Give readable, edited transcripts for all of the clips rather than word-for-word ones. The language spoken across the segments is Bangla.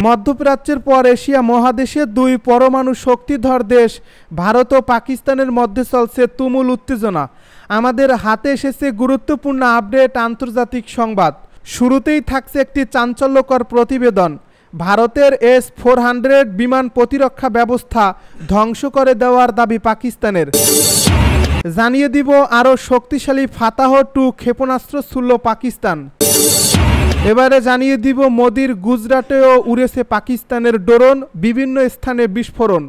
মধ্যপ্রাচ্যের পর এশিয়া মহাদেশে দুই পরমাণু শক্তিধর দেশ ভারত ও পাকিস্তানের মধ্যে চলছে তুমুল উত্তেজনা। আমাদের হাতে এসেছে গুরুত্বপূর্ণ আপডেট আন্তর্জাতিক সংবাদ। শুরুতেই থাকছে একটি চাঞ্চল্যকর প্রতিবেদন। ভারতের S-400 বিমান প্রতিরক্ষা ব্যবস্থা ধ্বংস করে দেওয়ার দাবি পাকিস্তানের। জানিয়ে দিব আরও শক্তিশালী ফাতাহ-2 ক্ষেপণাস্ত্র ছুড়ল পাকিস্তান। এবারে জানিয়ে দিব মোদির গুজরাটেও উড়েছে পাকিস্তানের ড্রোন, বিভিন্ন স্থানে বিস্ফোরণ।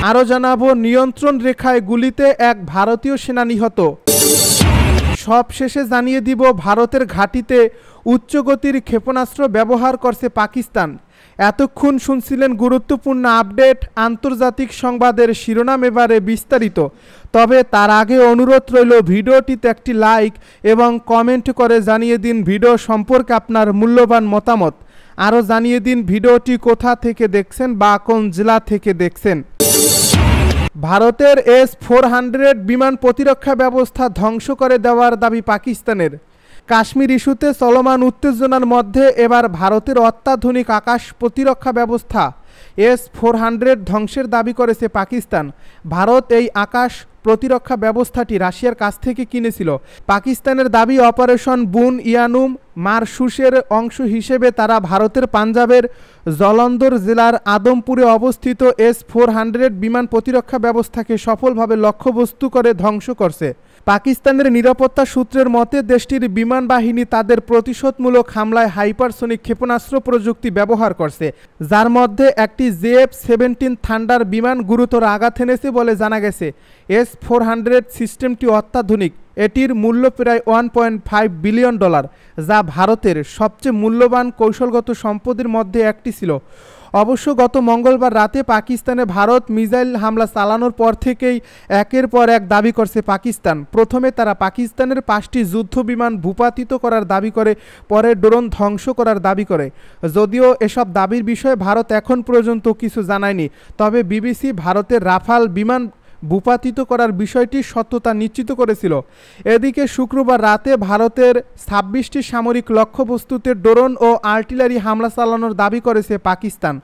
আরও জানাবো নিয়ন্ত্রণ রেখায় গুলিতে এক ভারতীয় সেনা নিহত। সব শেষে জানিয়ে দিব ভারতের ঘাঁটিতে উচ্চগতির ক্ষেপণাস্ত্র ব্যবহার করছে পাকিস্তান। এতক্ষণ শুনছিলেন গুরুত্বপূর্ণ আপডেট আন্তর্জাতিক সংবাদের শিরোনাম, এবারে বিস্তারিত। তবে তার আগে অনুরোধ রইল ভিডিওটিতে একটি লাইক এবং কমেন্ট করে জানিয়ে দিন ভিডিও সম্পর্কে আপনার মূল্যবান মতামত। আরও জানিয়ে দিন ভিডিওটি কোথা থেকে দেখছেন বা কোন জেলা থেকে দেখছেন। ভারতের S-400 বিমান প্রতিরক্ষা ব্যবস্থা ধ্বংস করে দেওয়ার দাবি পাকিস্তানের। কাশ্মীর ইস্যুতে চলমান উত্তেজনার মধ্যে এবার ভারতের অত্যাধুনিক আকাশ প্রতিরক্ষা ব্যবস্থা S-400 ধ্বংসের দাবি করেছে পাকিস্তান। ভারত এই আকাশ প্রতিরক্ষা ব্যবস্থাটি রাশিয়ার কাছ থেকে কিনেছিল। পাকিস্তানের দাবি অপারেশন বুন ইয়ানুম মারশুসের অংশ হিসেবে তারা ভারতের পাঞ্জাবের জলন্দর জেলার আদমপুরে অবস্থিত S-400 বিমান প্রতিরক্ষা ব্যবস্থাকে সফলভাবে লক্ষ্যবস্তু করে ধ্বংস করছে। পাকিস্তানের নিরাপত্তা সূত্রের মতে দেশটির বিমান বাহিনী তাদের প্রতিশোধমূলক হামলায় হাইপারসোনিক ক্ষেপণাস্ত্র প্রযুক্তি ব্যবহার করছে, যার মধ্যে একটি JF-17 থান্ডার বিমান গুরুতর আঘাত এনেছে বলে জানা গেছে। S-400 সিস্টেমটি অত্যাধুনিক। এটির মূল্য প্রায় $1.5 বিলিয়ন, যা ভারতের সবচেয়ে মূল্যবান কৌশলগত সম্পদের মধ্যে একটি ছিল। অবশ্য গত মঙ্গলবার রাতে পাকিস্তানে ভারত মিসাইল হামলা চালানোর পর থেকেই একের পর এক দাবি করছে পাকিস্তান। প্রথমে তারা পাকিস্তানের 5টি যুদ্ধ বিমান ভূপাতিত করার দাবি করে, পরে ড্রোন ধ্বংস করার দাবি করে। যদিও এসব দাবির বিষয়ে ভারত এখন পর্যন্ত কিছু জানায়নি, তবে বিবিসি ভারতের রাফাল বিমান ভূপাতিত করার বিষয়টি সত্যতা নিশ্চিত করেছিল। এদিকে শুক্রবার রাতে ভারতের 26টি সামরিক লক্ষ্যবস্তুতে ড্রোন ও আর্টিলারি হামলা চালানোর দাবি করেছে পাকিস্তান।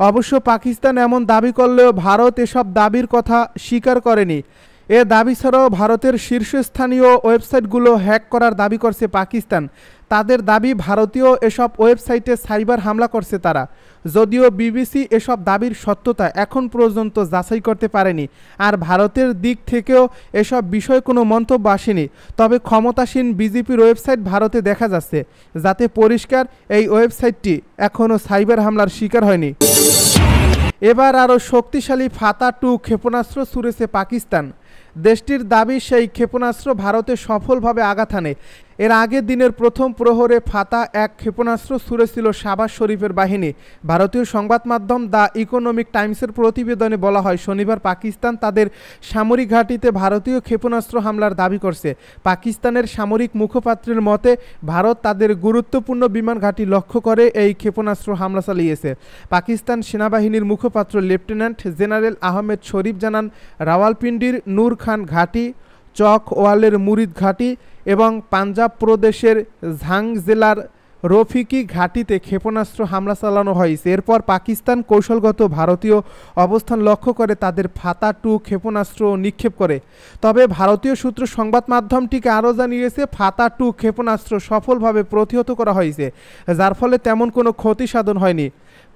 অবশ্য পাকিস্তান এমন দাবি করলেও ভারত এসব দাবির কথা স্বীকার করেনি। এ দাবি ছাড়াও ভারতের শীর্ষস্থানীয় ওয়েবসাইটগুলো হ্যাক করার দাবি করছে পাকিস্তান। তাদের দাবি ভারতীয় এসব ওয়েবসাইটে সাইবার হামলা করছে তারা। যদিও বিবিসি এসব দাবির সত্যতা এখন পর্যন্ত যাচাই করতে পারেনি, আর ভারতের দিক থেকেও এসব বিষয়ে কোনো মন্তব্য আসেনি। তবে ক্ষমতাসীন বিজেপির ওয়েবসাইট ভারতে দেখা যাচ্ছে, যাতে পরিষ্কার এই ওয়েবসাইটটি এখনও সাইবার হামলার শিকার হয়নি। এবার আরও শক্তিশালী ফাতা-2 ক্ষেপণাস্ত্র ছুড়েছে পাকিস্তান। দেশটির দাবি সেই ক্ষেপণাস্ত্র ভারতে সফলভাবে আঘাত হানে। এর আগের দিনের প্রথম প্রহরে ফাতা-1 ক্ষেপণাস্ত্র ছুড়েছিল শাহবাজ শরীফের বাহিনী। ভারতীয় সংবাদ মাধ্যম দ্য ইকোনমিক টাইমসের প্রতিবেদনে বলা হয়, শনিবার পাকিস্তান তাদের সামরিক ঘাঁটিতে ভারতীয় ক্ষেপণাস্ত্র হামলার দাবি করছে। পাকিস্তানের সামরিক মুখপাত্রের মতে ভারত তাদের গুরুত্বপূর্ণ বিমান ঘাঁটি লক্ষ্য করে এই ক্ষেপণাস্ত্র হামলা চালিয়েছে। পাকিস্তান সেনাবাহিনীর মুখপাত্র লেফটেন্যান্ট জেনারেল আহমেদ শরীফ জানান, রাওয়ালপিন্ডির নূর খান ঘাঁটি, চক ওয়ালের মুরিদ ঘাঁটি এবং পাঞ্জাব প্রদেশের ঝাং জেলার রফিকি ঘাঁটিতে ক্ষেপণাস্ত্র হামলা চালানো হয়েছে। এরপর পাকিস্তান কৌশলগত ভারতীয় অবস্থান লক্ষ্য করে তাদের ফাতা-2 ক্ষেপণাস্ত্র নিক্ষেপ করে। তবে ভারতীয় সূত্র সংবাদ মাধ্যমটিকে আরও জানিয়েছে, ফাতা-2 ক্ষেপণাস্ত্র সফলভাবে প্রতিহত করা হয়েছে, যার ফলে তেমন কোনো ক্ষতি সাধন হয়নি।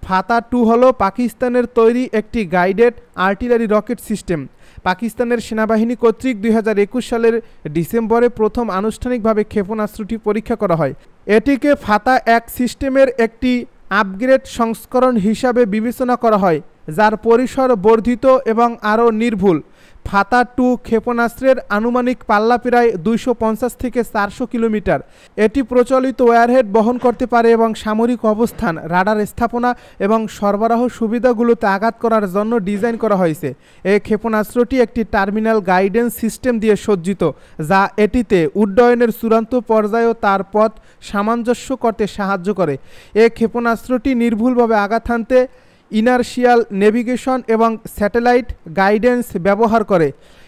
ফাতা-2 হলো পাকিস্তানের তৈরি একটি গাইডেড আর্টিলারি রকেট সিস্টেম। পাকিস্তানের সেনাবাহিনী কর্তৃক 2021 সালের ডিসেম্বরে প্রথম আনুষ্ঠানিকভাবে ক্ষেপণাস্ত্রটি পরীক্ষা করা হয়। এটিকে ফাতা-1 সিস্টেমের একটি আপগ্রেড সংস্করণ হিসাবে বিবেচনা করা হয়, যার পরিসর বর্ধিত এবং আরও নির্ভুল। ফাতা-2 ক্ষেপণাস্ত্রের আনুমানিক পাল্লা প্রায় 250 থেকে 400 কিলোমিটার। এটি প্রচলিত ওয়ারহেড বহন করতে পারে এবং সামরিক অবস্থান, রাডার স্থাপনা এবং সরবরাহ সুবিধাগুলোতে আঘাত করার জন্য ডিজাইন করা হয়েছে। এই ক্ষেপণাস্ত্রটি একটি টার্মিনাল গাইডেন্স সিস্টেম দিয়ে সজ্জিত, যা এটিতে উড্ডয়নের চূড়ান্ত পর্যায়েও তার পথ সামঞ্জস্য করতে সাহায্য করে। এই ক্ষেপণাস্ত্রটি নির্ভুলভাবে আঘাত হানতে ইনারশিয়াল নেভিগেশন এবং স্যাটেলাইট গাইডেন্স ব্যবহার করে।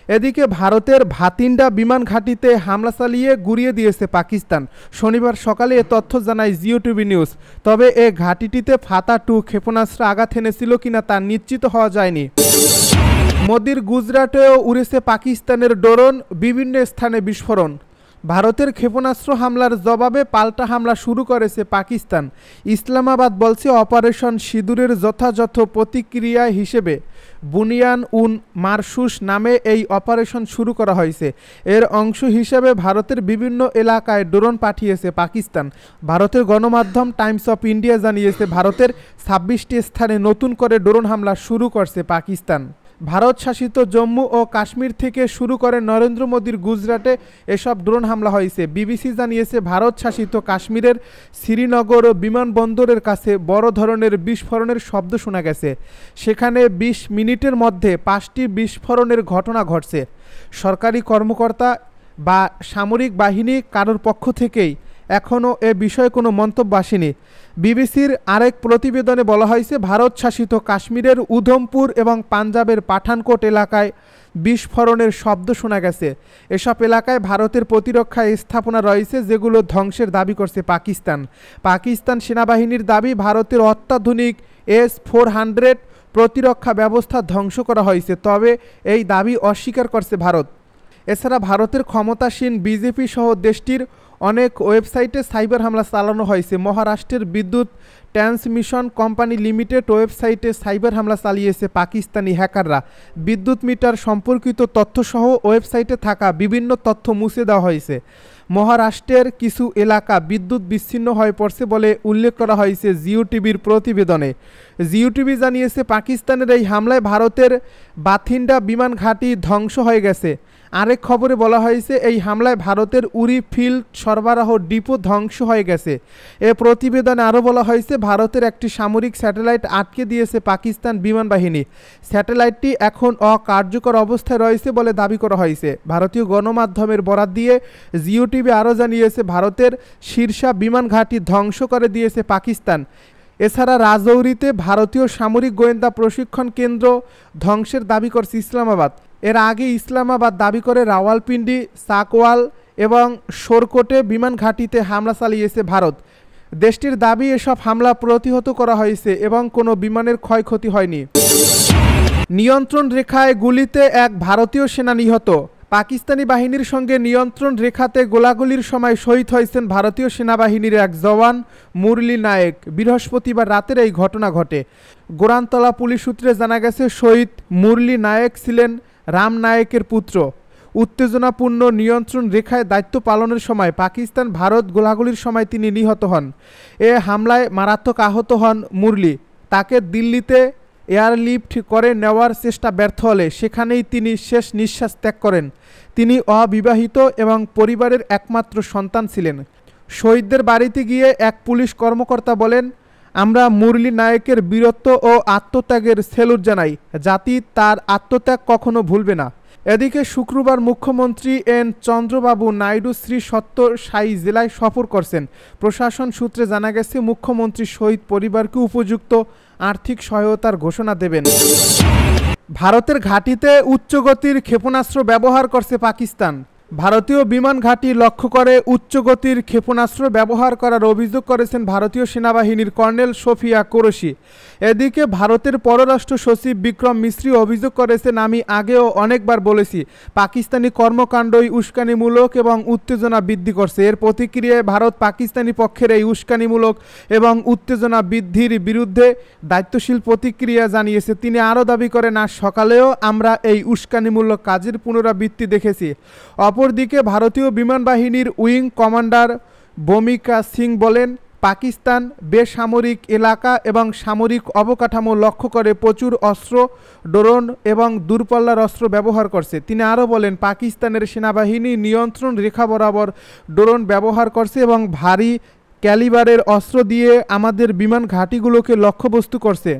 এদিকে ভারতের ভাতিন্ডা বিমান ঘাঁটিতে হামলা চালিয়ে গুঁড়িয়ে দিয়েছে পাকিস্তান। শনিবার সকালে এ তথ্য জানায় জিও টিভি নিউজ। তবে এ ঘাঁটিটিতে ফাতা-2 ক্ষেপণাস্ত্র আঘাত এনেছিল কিনা তা নিশ্চিত হওয়া যায়নি। মোদির গুজরাটেও উড়েছে পাকিস্তানের ড্রোন, বিভিন্ন স্থানে বিস্ফোরণ। ভারতের ক্ষেপণাস্ত্র হামলার জবাবে পাল্টা হামলা শুরু করেছে পাকিস্তান। ইসলামাবাদ বলছে অপারেশন সিঁদুরের যথাযথ প্রতিক্রিয়া হিসেবে বুনিয়ান উন মারসুস নামে এই অপারেশন শুরু করা হয়েছে। এর অংশ হিসেবে ভারতের বিভিন্ন এলাকায় ড্রোন পাঠিয়েছে পাকিস্তান। ভারতের গণমাধ্যম টাইমস অফ ইন্ডিয়া জানিয়েছে ভারতের 26টি স্থানে নতুন করে ড্রোন হামলা শুরু করছে পাকিস্তান। ভারত শাসিত জম্মু ও কাশ্মীর থেকে শুরু করে নরেন্দ্র মোদীর গুজরাটে এসব ড্রোন হামলা হয়েছে। বিবিসি জানিয়েছে ভারত শাসিত কাশ্মীরের শ্রীনগর বিমানবন্দরের কাছে বড় ধরনের বিস্ফোরণের শব্দ শোনা গেছে। সেখানে 20 মিনিটের মধ্যে 5টি বিস্ফোরণের ঘটনা ঘটছে। সরকারি কর্মকর্তা বা সামরিক বাহিনী কারোর পক্ষ থেকেই এখনও এ বিষয়ে কোনো মন্তব্য আসেনি। বিবিসির আরেক প্রতিবেদনে বলা হয়েছে ভারত শাসিত কাশ্মীরের উধমপুর এবং পাঞ্জাবের পাঠানকোট এলাকায় বিস্ফোরণের শব্দ শোনা গেছে। এসব এলাকায় ভারতের প্রতিরক্ষা স্থাপনা রয়েছে যেগুলো ধ্বংসের দাবি করছে পাকিস্তান। পাকিস্তান সেনাবাহিনীর দাবি ভারতের অত্যাধুনিক S-400 প্রতিরক্ষা ব্যবস্থা ধ্বংস করা হয়েছে, তবে এই দাবি অস্বীকার করছে ভারত। এছাড়া ভারতের ক্ষমতাসীন বিজেপি সহ দেশটির অনেক ওয়েবসাইটে সাইবার হামলা চালানো হয়েছে। মহারাষ্ট্রের বিদ্যুৎ ট্রান্সমিশন কোম্পানি লিমিটেড ওয়েবসাইটে সাইবার হামলা চালিয়েছে পাকিস্তানি হ্যাকাররা। বিদ্যুৎ মিটার সম্পর্কিত তথ্যসহ ওয়েবসাইটে থাকা বিভিন্ন তথ্য মুছে দেওয়া হয়েছে। মহারাষ্ট্রের কিছু এলাকা বিদ্যুৎ বিচ্ছিন্ন হয়ে পড়ছে বলে উল্লেখ করা হয়েছে জিও টিভির প্রতিবেদনে। জিও টিভি জানিয়েছে পাকিস্তানের এই হামলায় ভারতের বাথিন্ডা বিমান ঘাঁটি ধ্বংস হয়ে গেছে। আরেক খবরে বলা হয়েছে এই হামলায় ভারতের উরি ফিল্ড সরবরাহ ডিপো ধ্বংস হয়ে গেছে। এ প্রতিবেদনে আরও বলা হয়েছে ভারতের একটি সামরিক স্যাটেলাইট আটকে দিয়েছে পাকিস্তান বিমান বাহিনী। স্যাটেলাইটটি এখন অকার্যকর অবস্থায় রয়েছে বলে দাবি করা হয়েছে। ভারতীয় গণমাধ্যমের বরাত দিয়ে জিও টিভি আরও জানিয়েছে ভারতের শীর্ষা বিমান ঘাঁটি ধ্বংস করে দিয়েছে পাকিস্তান। এছাড়া রাজৌরিতে ভারতীয় সামরিক গোয়েন্দা প্রশিক্ষণ কেন্দ্র ধ্বংসের দাবি করছে ইসলামাবাদ। এর আগে ইসলামাবাদ দাবি করে রাওয়ালপিন্ডি, সাকওয়াল এবং শোরকোটে বিমান ঘাঁটিতে হামলা চালিয়েছে ভারত। দেশটির দাবি এসব হামলা প্রতিহত করা হয়েছে এবং কোনো বিমানের ক্ষয়ক্ষতি হয়নি। নিয়ন্ত্রণ রেখায় গুলিতে এক ভারতীয় সেনা নিহত। পাকিস্তানি বাহিনীর সঙ্গে নিয়ন্ত্রণ রেখাতে গোলাগুলির সময় শহীদ হয়েছেন ভারতীয় সেনাবাহিনীর এক জওয়ান মুরলী নায়েক। বৃহস্পতিবার রাতের এই ঘটনা ঘটে। গোরানতলা পুলিশ সূত্রে জানা গেছে শহীদ মুরলী নায়েক ছিলেন রাম নায়েকের পুত্র। উত্তেজনাপূর্ণ নিয়ন্ত্রণ রেখায় দায়িত্ব পালনের সময় পাকিস্তান ভারত গোলাগুলির সময় তিনি নিহত হন। এ হামলায় মারাত্মক আহত হন মুরলী। তাকে দিল্লিতে এয়ারলিফট করে নেওয়ার চেষ্টা ব্যর্থ হলে সেখানেই তিনি শেষ নিঃশ্বাস ত্যাগ করেন। তিনি অবিবাহিত এবং পরিবারের একমাত্র সন্তান ছিলেন। শহীদদের বাড়িতে গিয়ে এক পুলিশ কর্মকর্তা বলেন, আমরা মুরলী নায়েকের বীরত্ব ও আত্মত্যাগের সেলুট জানাই। জাতি তার আত্মত্যাগ কখনো ভুলবে না। এদিকে শুক্রবার মুখ্যমন্ত্রী এন চন্দ্রবাবু নাইডু শ্রী সত্য সাই জেলায় সফর করছেন। প্রশাসন সূত্রে জানা গেছে মুখ্যমন্ত্রী শহীদ পরিবারকে উপযুক্ত আর্থিক সহায়তার ঘোষণা দেবেন। ভারতের ঘাঁটিতে উচ্চগতির ক্ষেপণাস্ত্র ব্যবহার করছে পাকিস্তান। ভারতীয় বিমান ঘাঁটি লক্ষ্য করে উচ্চগতির ক্ষেপণাস্ত্র ব্যবহার করার অভিযোগ করেছেন ভারতীয় সেনাবাহিনীর কর্নেল সোফিয়া কুরেশি। এদিকে ভারতের পররাষ্ট্র সচিব বিক্রম মিশ্রি অভিযোগ করেছেন, আমি আগেও অনেকবার বলেছি পাকিস্তানি কর্মকাণ্ডই উস্কানিমূলক এবং উত্তেজনা বৃদ্ধি করছে। এর প্রতিক্রিয়ায় ভারত পাকিস্তানি পক্ষের এই উস্কানিমূলক এবং উত্তেজনা বৃদ্ধির বিরুদ্ধে দায়িত্বশীল প্রতিক্রিয়া জানিয়েছে। তিনি আরও দাবি করেন, আজ সকালেও আমরা এই উস্কানিমূলক কাজের পুনরাবৃত্তি দেখেছি। অপরদিকে ভারতীয় বিমান বাহিনীর উইং কমান্ডার ভূমিকা সিং বলেন, পাকিস্তান বেসামরিক এলাকা এবং সামরিক অবকাঠামো লক্ষ্য করে প্রচুর অস্ত্র, ড্রোন এবং দূরপাল্লার অস্ত্র ব্যবহার করছে। তিনি আরও বলেন, পাকিস্তানের সেনাবাহিনী নিয়ন্ত্রণ রেখা বরাবর ড্রোন ব্যবহার করছে এবং ভারী ক্যালিবারের অস্ত্র দিয়ে আমাদের বিমান ঘাঁটিগুলোকে লক্ষ্যবস্তু করছে।